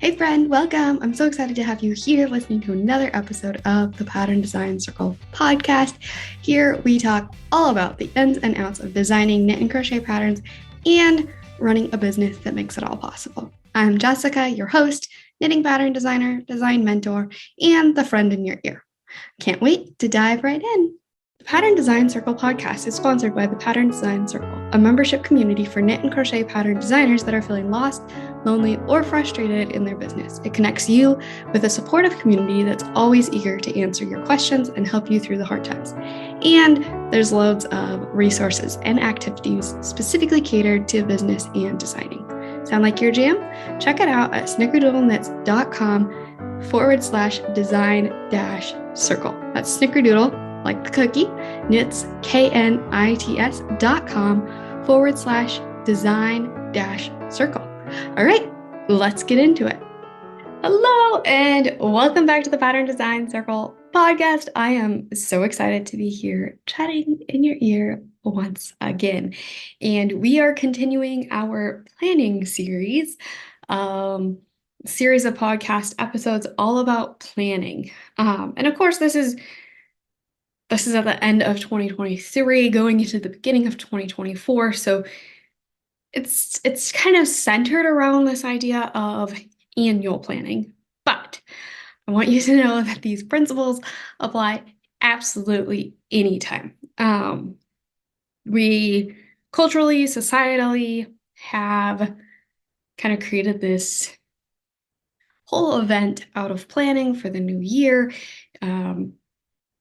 Hey friend, welcome. I'm so excited to have you here listening to another episode of the Pattern Design Circle podcast. Here we talk all about the ins and outs of designing knit and crochet patterns and running a business that makes it all possible. I'm Jessica, your host, knitting pattern designer, design mentor, and the friend in your ear. Can't wait to dive right in. The Pattern Design Circle podcast is sponsored by the Pattern Design Circle, a membership community for knit and crochet pattern designers that are feeling lost, lonely, or frustrated in their business. It connects you with a supportive community that's always eager to answer your questions and help you through the hard times. And there's loads of resources and activities specifically catered to business and designing. Sound like your jam? Check it out at snickerdoodleknits.com/design-circle. That's snickerdoodle, like the cookie, knits, knits.com/design-circle. All right, let's get into it. Hello, and welcome back to the Pattern Design Circle podcast. I am so excited to be here chatting in your ear once again. And we are continuing our planning series of podcast episodes all about planning. And of course, this is at the end of 2023, going into the beginning of 2024. So it's kind of centered around this idea of annual planning. But I want you to know that these principles apply absolutely anytime. We culturally, societally have kind of created this whole event out of planning for the new year.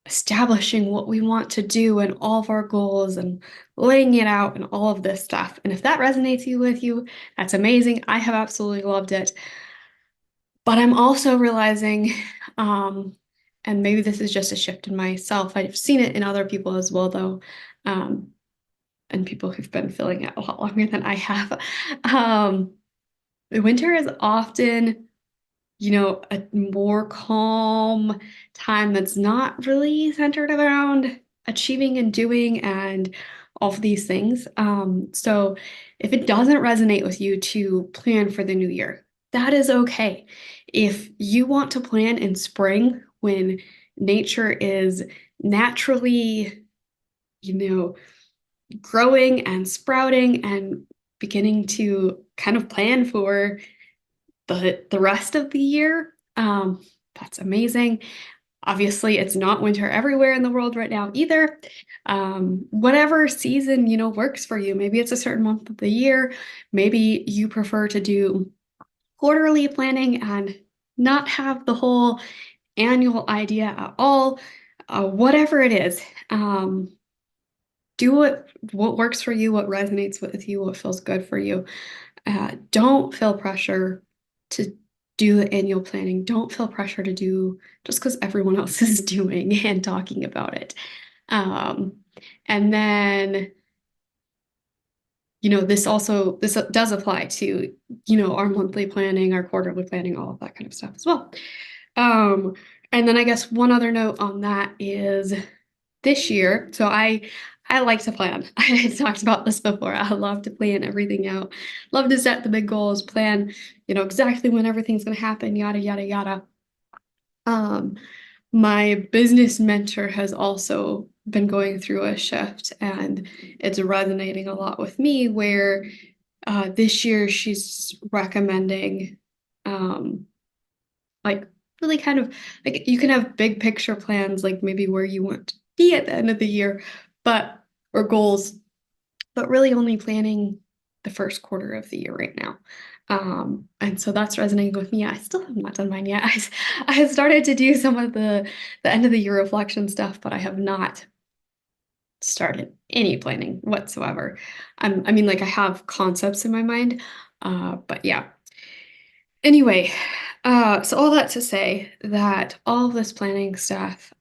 Establishing what we want to do and all of our goals and laying it out and all of this stuff. And if that resonates with you, that's amazing. I have absolutely loved it. But I'm also realizing, and maybe this is just a shift in myself, I've seen it in other people as well, though, and people who've been feeling it a lot longer than I have. Winter is often a more calm time that's not really centered around achieving and doing and all of these things. So if it doesn't resonate with you to plan for the new year, that is okay. If you want to plan in spring when nature is naturally, growing and sprouting and beginning to kind of plan for the rest of the year, that's amazing. Obviously, it's not winter everywhere in the world right now either. Whatever season, works for you. Maybe it's a certain month of the year. Maybe you prefer to do quarterly planning and not have the whole annual idea at all. Whatever it is, do what works for you, what resonates with you, what feels good for you. Don't feel pressure to do the annual planning. Don't feel pressure to do just because everyone else is doing and talking about it. And then, this does apply to, our monthly planning, our quarterly planning, all of that kind of stuff as well. And then I guess one other note on that is this year. So I like to plan. I talked about this before. I love to plan everything out. Love to set the big goals, plan, exactly when everything's going to happen, yada, yada, yada. My business mentor has also been going through a shift, and it's resonating a lot with me where this year she's recommending like really kind of like you can have big picture plans, like maybe where you want to be at the end of the year, or goals, but really only planning the first quarter of the year right now. And so that's resonating with me. I still have not done mine yet. I started to do some of the end of the year reflection stuff, but I have not started any planning whatsoever. I mean, like I have concepts in my mind, but yeah. Anyway, so all that to say that all of this planning stuff,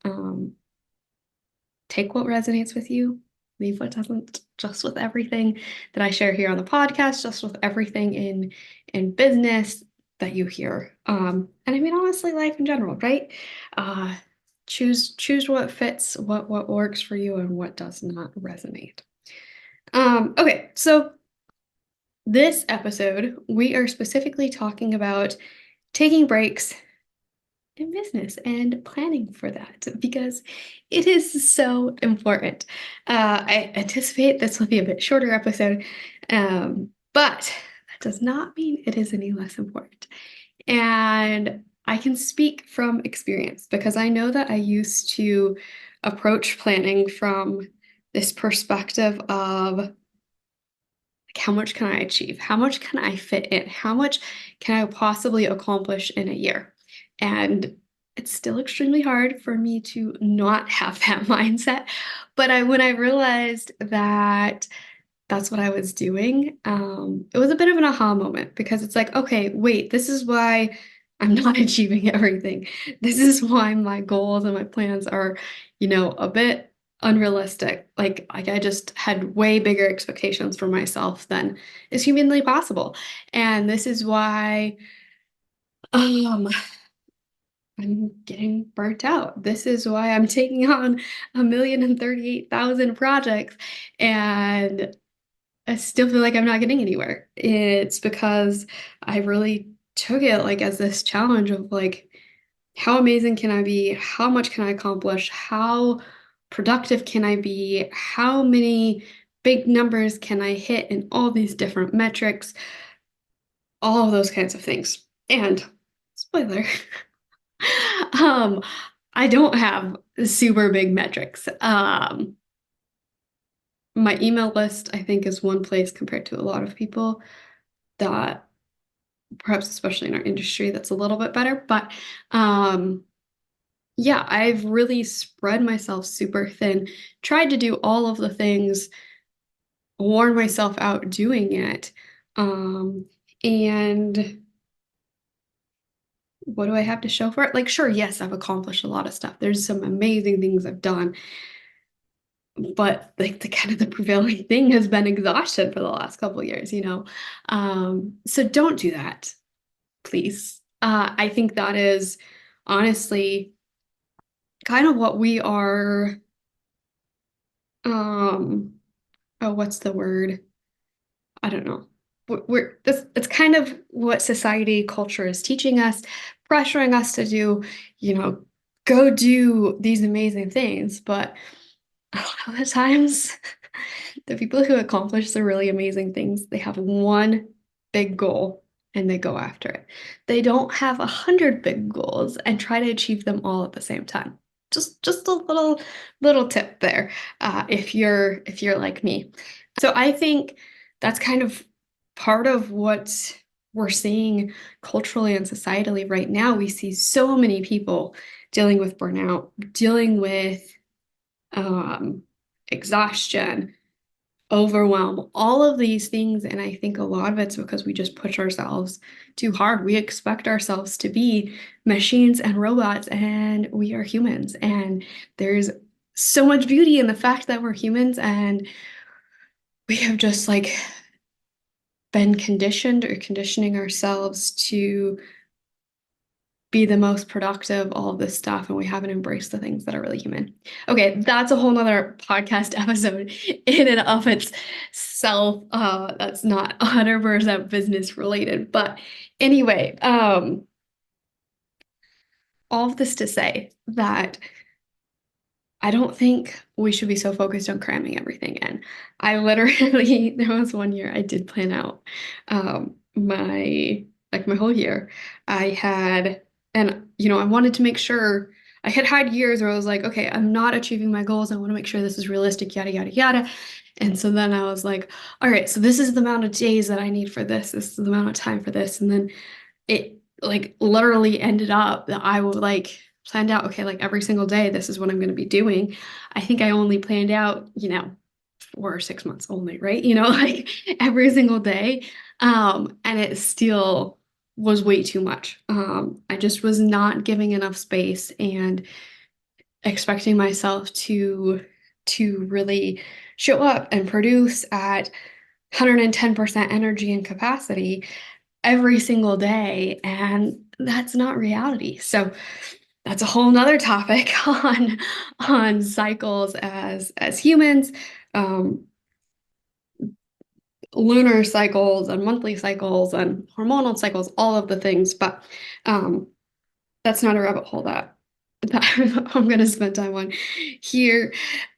take what resonates with you, leave what doesn't, just with everything that I share here on the podcast, just with everything in business that you hear. And I mean, honestly, life in general, right? Choose what fits, what works for you and what does not resonate. Okay, so this episode, we are specifically talking about taking breaks in business and planning for that because it is so important. I anticipate this will be a bit shorter episode, but that does not mean it is any less important. And I can speak from experience because I know that I used to approach planning from this perspective of like, how much can I achieve? How much can I fit in? How much can I possibly accomplish in a year? And it's still extremely hard for me to not have that mindset. But when I realized that that's what I was doing, it was a bit of an aha moment because it's like, okay, wait, this is why I'm not achieving everything. This is why my goals and my plans are, a bit unrealistic. Like I just had way bigger expectations for myself than is humanly possible. And this is why um I'm getting burnt out. This is why I'm taking on 1,038,000 projects and I still feel like I'm not getting anywhere. It's because I really took it like as this challenge of like, how amazing can I be? How much can I accomplish? How productive can I be? How many big numbers can I hit in all these different metrics? All of those kinds of things. And spoiler, um, I don't have super big metrics. My email list, I think, is one place compared to a lot of people that perhaps especially in our industry that's a little bit better. But yeah, I've really spread myself super thin, tried to do all of the things, worn myself out doing it. And what do I have to show for it? Like, sure, yes, I've accomplished a lot of stuff. There's some amazing things I've done, but like the kind of the prevailing thing has been exhaustion for the last couple of years. So don't do that, please. I think that is honestly kind of what we are, um, oh, what's the word? I don't know. We're this, it's kind of what society culture is teaching us, pressuring us to do, you know, go do these amazing things. But a lot of the times, the people who accomplish the really amazing things, they have one big goal and they go after it. They don't have 100 big goals and try to achieve them all at the same time. Just a little tip there, if you're like me. So I think that's kind of part of what we're seeing culturally and societally right now. We see so many people dealing with burnout, dealing with um, exhaustion, overwhelm, all of these things. And I think a lot of it's because we just push ourselves too hard. We expect ourselves to be machines and robots, and we are humans. And there's so much beauty in the fact that we're humans and we have just like been conditioned or conditioning ourselves to be the most productive, all of this stuff, and we haven't embraced the things that are really human. Okay, that's a whole nother podcast episode in and of itself. That's not 100% business related. But anyway, all of this to say that I don't think we should be so focused on cramming everything in. I literally, there was one year I did plan out my whole year. I had, and I wanted to make sure I had years where I was like, okay, I'm not achieving my goals. I want to make sure this is realistic, yada, yada, yada. And so then I was like, all right, so this is the amount of days that I need for this. This is the amount of time for this. And then it like literally ended up that I would like planned out, okay, like every single day, this is what I'm going to be doing. I think I only planned out, 4 or 6 months only, right? Like every single day. And it still was way too much. I just was not giving enough space and expecting myself to really show up and produce at 110% energy and capacity every single day. And that's not reality. So that's a whole nother topic on cycles as humans. Um, lunar cycles and monthly cycles and hormonal cycles, all of the things. But um, that's not a rabbit hole that I'm going to spend time on here.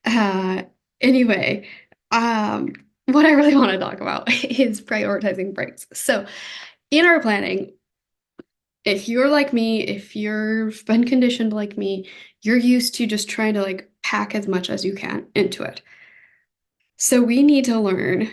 Uh, anyway, um, what I really want to talk about is prioritizing breaks. So, in our planning, if you're like me, if you've been conditioned like me, you're used to just trying to like pack as much as you can into it. So, we need to learn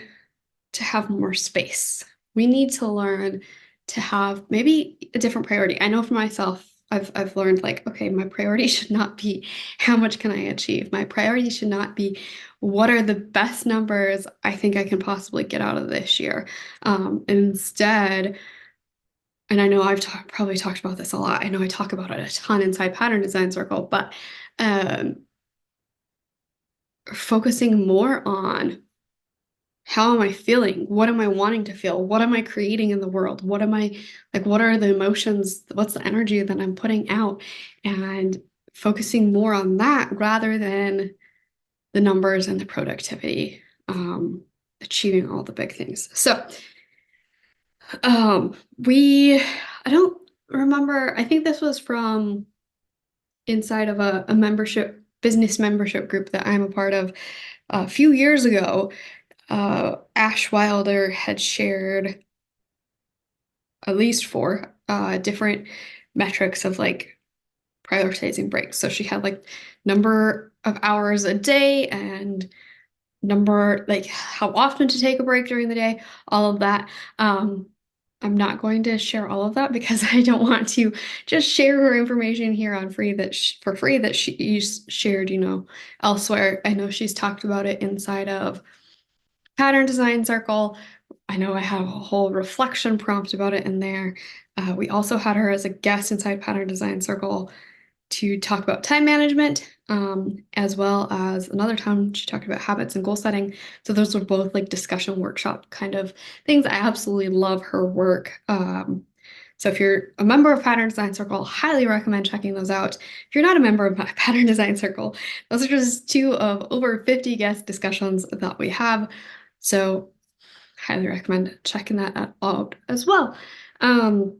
to have more space. We need to learn to have maybe a different priority. I know for myself, I've learned like, okay, my priority should not be how much can I achieve? My priority should not be what are the best numbers I think I can possibly get out of this year. Instead, and I know probably talked about this a lot. I know I talk about it a ton inside Pattern Design Circle, but um, focusing more on how am I feeling? What am I wanting to feel? What am I creating in the world? What am I like? What are the emotions? What's the energy that I'm putting out? And focusing more on that rather than the numbers and the productivity, achieving all the big things. So, I don't remember, I think this was from inside of a membership, business membership group that I'm a part of a few years ago. Ash Wilder had shared at least four different metrics of like prioritizing breaks. So she had like number of hours a day and number like how often to take a break during the day, all of that. I'm not going to share all of that because I don't want to just share her information here on free for free that she shared, elsewhere. I know she's talked about it inside of Pattern Design Circle. I know I have a whole reflection prompt about it in there. We also had her as a guest inside Pattern Design Circle to talk about time management, as well as another time she talked about habits and goal setting. So those were both like discussion workshop kind of things. I absolutely love her work. So if you're a member of Pattern Design Circle, highly recommend checking those out. If you're not a member of Pattern Design Circle, those are just two of over 50 guest discussions that we have. So highly recommend checking that out as well. Um,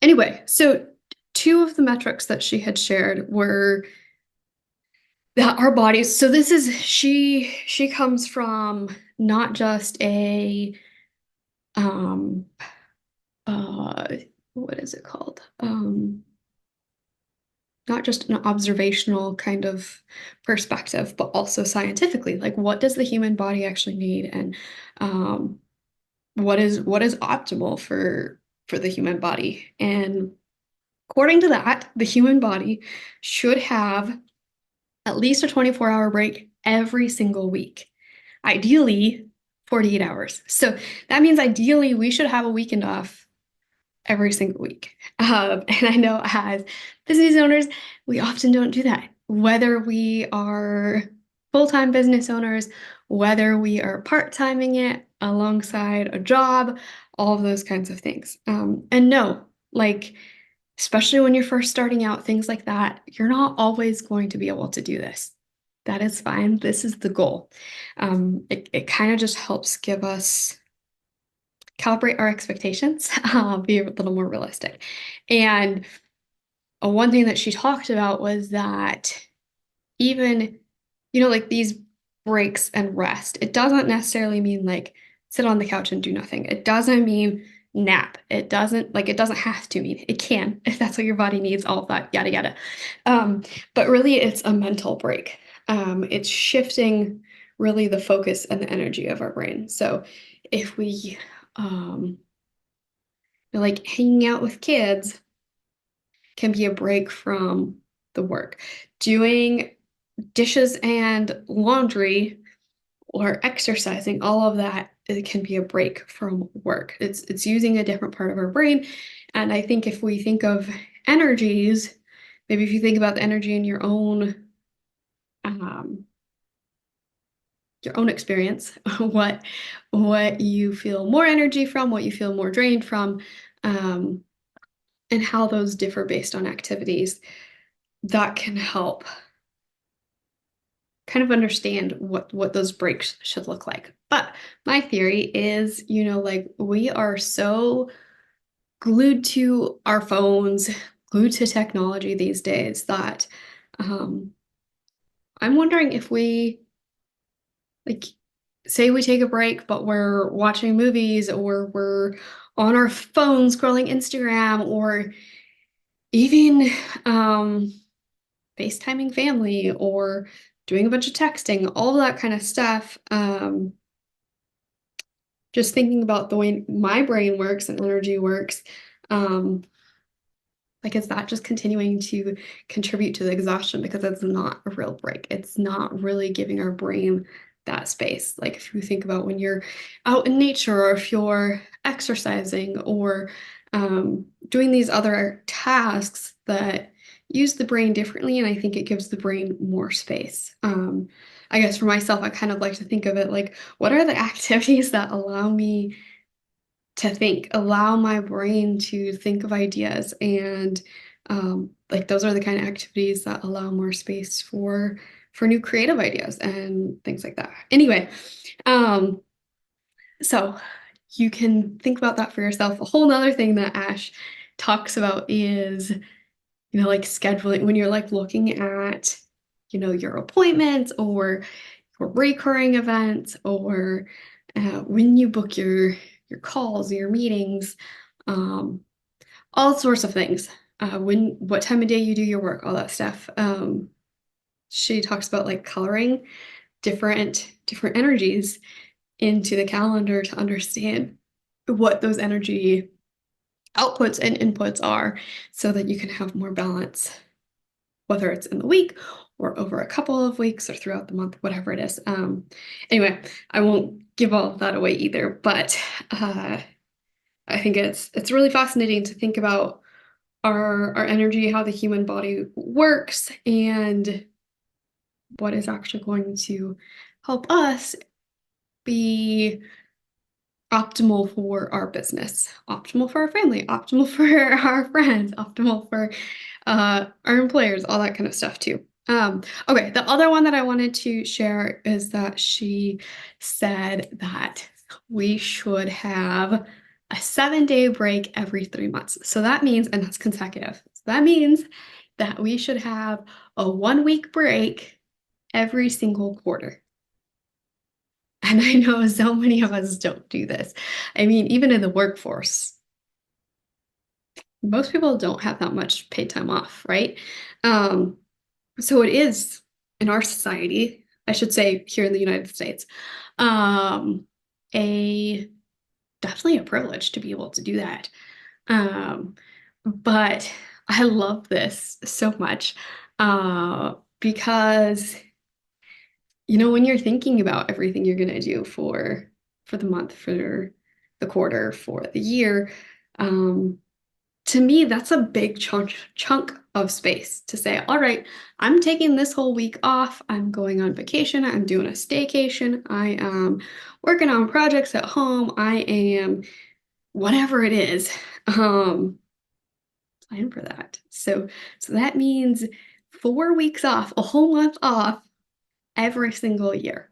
anyway, so two of the metrics that she had shared were that our bodies, so this is she comes from not just a um uh what is it called? Not just an observational kind of perspective, but also scientifically, like what does the human body actually need, and um what is optimal for the human body. And according to that, the human body should have at least a 24-hour break every single week, ideally 48 hours. So that means ideally we should have a weekend off every single week. And I know as business owners, we often don't do that, whether we are full-time business owners, whether we are part-timing it alongside a job, all of those kinds of things. And no, like, especially when you're first starting out, things like that, you're not always going to be able to do this. That is fine. This is the goal. It kind of just helps give us calibrate our expectations, be a little more realistic. And one thing that she talked about was that even, like these breaks and rest, it doesn't necessarily mean like sit on the couch and do nothing. It doesn't mean nap. It doesn't have to mean it can, if that's what your body needs, all of that, yada, yada. But really, it's a mental break. It's shifting really the focus and the energy of our brain. So if we, like hanging out with kids can be a break from the work. Doing dishes and laundry or exercising, all of that, it can be a break from work. It's using a different part of our brain. And I think if we think of energies, maybe if you think about the energy in um, your own experience, what you feel more energy from, what you feel more drained from, um, and how those differ based on activities, that can help kind of understand what those breaks should look like. But my theory is, like we are so glued to our phones, glued to technology these days that um, I'm wondering if we like say we take a break, but we're watching movies or we're on our phone scrolling Instagram or even FaceTiming family or doing a bunch of texting, all of that kind of stuff. Just thinking about the way my brain works and energy works, um, like is that just continuing to contribute to the exhaustion because it's not a real break. It's not really giving our brain that space. Like if you think about when you're out in nature or if you're exercising or doing these other tasks that use the brain differently, and I think it gives the brain more space. I guess for myself, I kind of like to think of it like, what are the activities that allow me to think, allow my brain to think of ideas. And like those are the kind of activities that allow more space for new creative ideas and things like that. Anyway, um, so you can think about that for yourself. A whole nother thing that Ash talks about is, like scheduling when you're like looking at, your appointments or recurring events or when you book your calls, your meetings, um, all sorts of things. What time of day you do your work, all that stuff. She talks about like coloring different energies into the calendar to understand what those energy outputs and inputs are so that you can have more balance, whether it's in the week or over a couple of weeks or throughout the month, whatever it is. Anyway, I won't give all of that away either, but I think it's really fascinating to think about our energy, how the human body works, and what is actually going to help us be optimal for our business, optimal for our family, optimal for our friends, optimal for our employers, all that kind of stuff too. Okay, the other one that I wanted to share is that she said that we should have a 7-day break every 3 months. So that means, and that's consecutive. So that means that we should have a 1 week break every single quarter. And I know so many of us don't do this. I mean, even in the workforce, most people don't have that much paid time off, right? Um, so it is in our society, I should say here in the United States, um, a definitely a privilege to be able to do that. Um, but I love this so much because when you're thinking about everything you're going to do for the month, for the quarter, for the year, um, to me, that's a big chunk of space to say, all right, I'm taking this whole week off. I'm going on vacation. I'm doing a staycation. I am working on projects at home. I am whatever it is. Plan for that. So that means 4 weeks off, a whole month off every single year.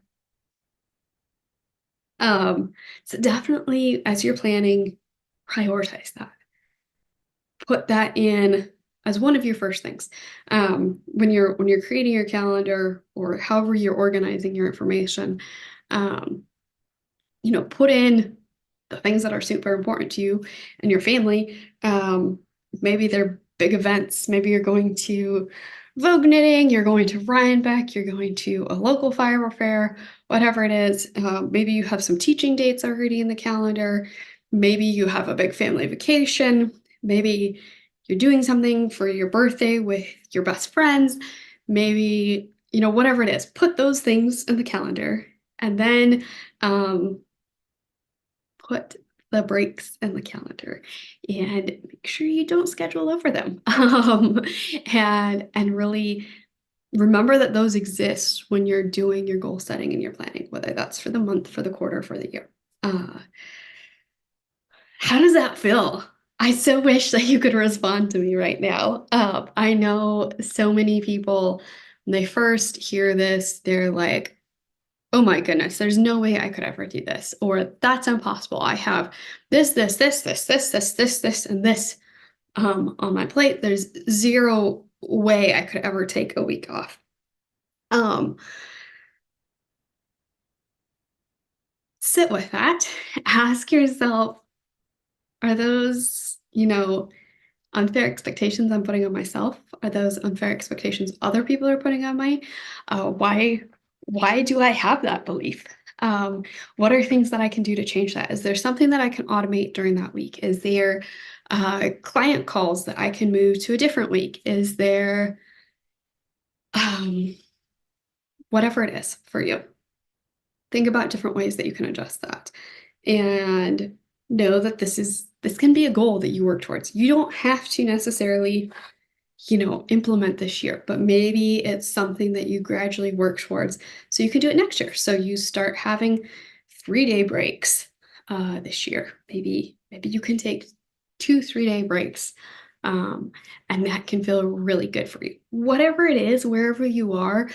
So definitely as you're planning, prioritize that. Put that in as one of your first things. When you're creating your calendar or however you're organizing your information, um, put in the things that are super important to you and your family. Maybe they're big events. Maybe you're going to Vogue knitting, you're going to Rhinebeck, you're going to a local fiber fair, whatever it is. Maybe you have some teaching dates already in the calendar. Maybe you have a big family vacation. Maybe you're doing something for your birthday with your best friends. Maybe, whatever it is, put those things in the calendar and then put the breaks in the calendar and make sure you don't schedule over them. And really remember that those exist when you're doing your goal setting and your planning, whether that's for the month, for the quarter, for the year. How does that feel? I so wish that you could respond to me right now. I know so many people when they first hear this, they're like, oh my goodness, there's no way I could ever do this, or that's impossible. I have this, and this on my plate. There's zero way I could ever take a week off. Um, Sit with that. Ask yourself, are those, unfair expectations I'm putting on myself? Are those unfair expectations other people are putting on me? Why do I have that belief? What are things that I can do to change that? Is there something that I can automate during that week? Is there client calls that I can move to a different week? Is there um, whatever it is for you? Think about different ways that you can adjust that, and know that this can be a goal that you work towards. You don't have to necessarily implement this year, but maybe it's something that you gradually work towards so you can do it next year. So you start having 3-day breaks this year. Maybe you can take 2 3-day breaks. And that can feel really good for you. Whatever it is, wherever you are,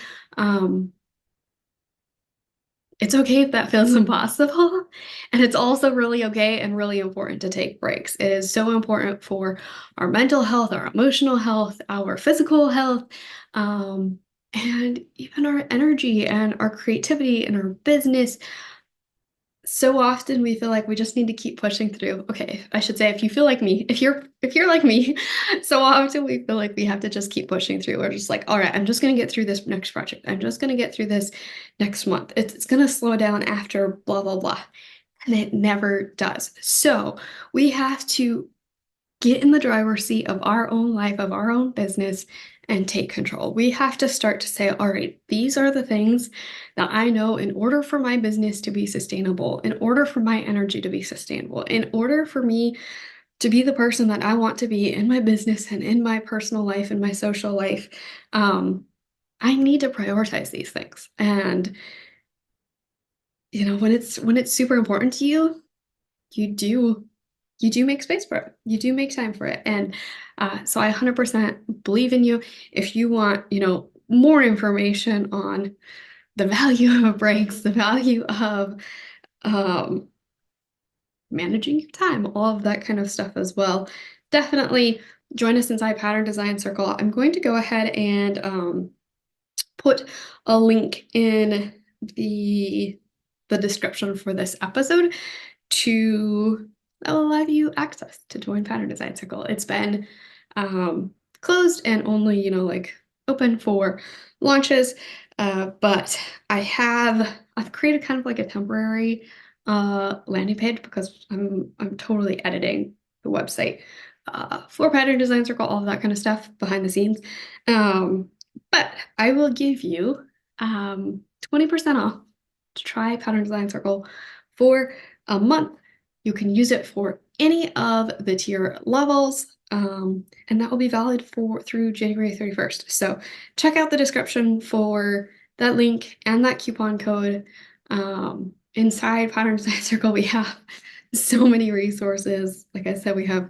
it's okay if that feels impossible. And it's also really okay and really important to take breaks. It is so important for our mental health, our emotional health, our physical health, and even our energy and our creativity and our business. So often we feel like we just need to keep pushing through. Okay, I should say, if you feel like me, if you're like me, so often we feel like we have to just keep pushing through. We're just like, all right, I'm just gonna get through this next project. I'm just gonna get through this next month. It's gonna slow down after blah blah blah. And it never does. So we have to get in the driver's seat of our own life, of our own business, and take control. We have to start to say, all right, these are the things that I know in order for my business to be sustainable, in order for my energy to be sustainable, in order for me to be the person that I want to be in my business and in my personal life and my social life. I need to prioritize these things. And when it's super important to you, you do you do make space for it. You do make time for it. And so I 100% believe in you. If you want, more information on the value of breaks, the value of um, managing your time, all of that kind of stuff as well, definitely join us inside Pattern Design Circle. I'm going to go ahead and put a link in the description for this episode that will allow you access to join Pattern Design Circle. It's been closed and only, open for launches. But I've created kind of like a temporary landing page because I'm totally editing the website for Pattern Design Circle, all of that kind of stuff behind the scenes. But I will give you 20% off to try Pattern Design Circle for a month. You can use it for any of the tier levels, and that will be valid through January 31st. So check out the description for that link and that coupon code. Inside Pattern Design Circle, we have so many resources. Like I said, we have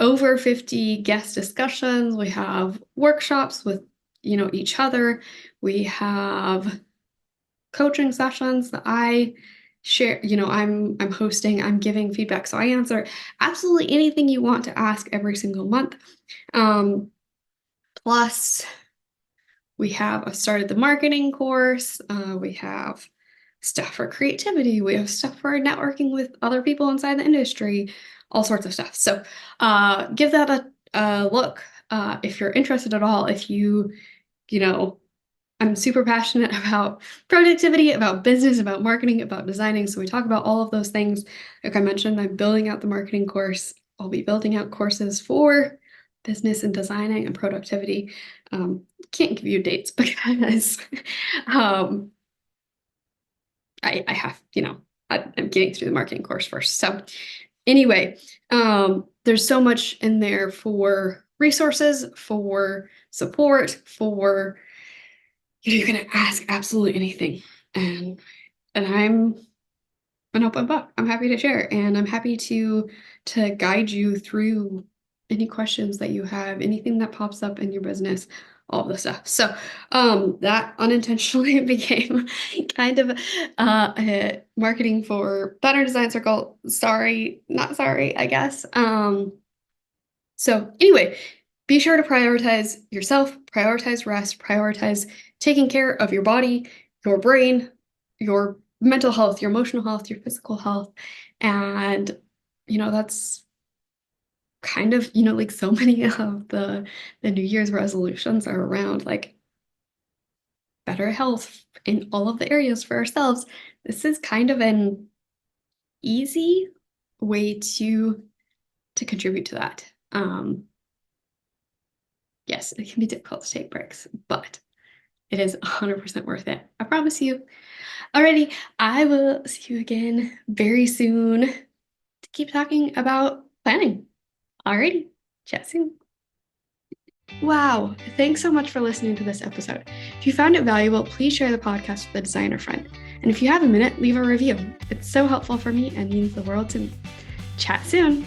over 50 guest discussions. We have workshops with, each other. We have coaching sessions that I share, I'm hosting, I'm giving feedback. So I answer absolutely anything you want to ask every single month. Plus, I've started the marketing course. We have stuff for creativity. We have stuff for networking with other people inside the industry, all sorts of stuff. So give that a look if you're interested at all. If I'm super passionate about productivity, about business, about marketing, about designing. So we talk about all of those things. Like I mentioned, I'm building out the marketing course. I'll be building out courses for business and designing and productivity. Can't give you dates because I have, I'm getting through the marketing course first. So anyway, there's so much in there for resources, for support, for you can ask absolutely anything. And I'm an open book. I'm happy to share, and I'm happy to guide you through any questions that you have, anything that pops up in your business, all of this stuff. So that unintentionally became kind of marketing for Pattern Design Circle. Sorry, not sorry, I guess. So anyway, be sure to prioritize yourself, prioritize rest, prioritize taking care of your body, your brain, your mental health, your emotional health, your physical health. And, that's kind of, like so many of the New Year's resolutions are around like better health in all of the areas for ourselves. This is kind of an easy way to contribute to that. Yes, it can be difficult to take breaks, but it is 100% worth it. I promise you. Alrighty, I will see you again very soon to keep talking about planning. Alrighty, chat soon. Wow, thanks so much for listening to this episode. If you found it valuable, please share the podcast with a designer friend. And if you have a minute, leave a review. It's so helpful for me and means the world to me. Chat soon.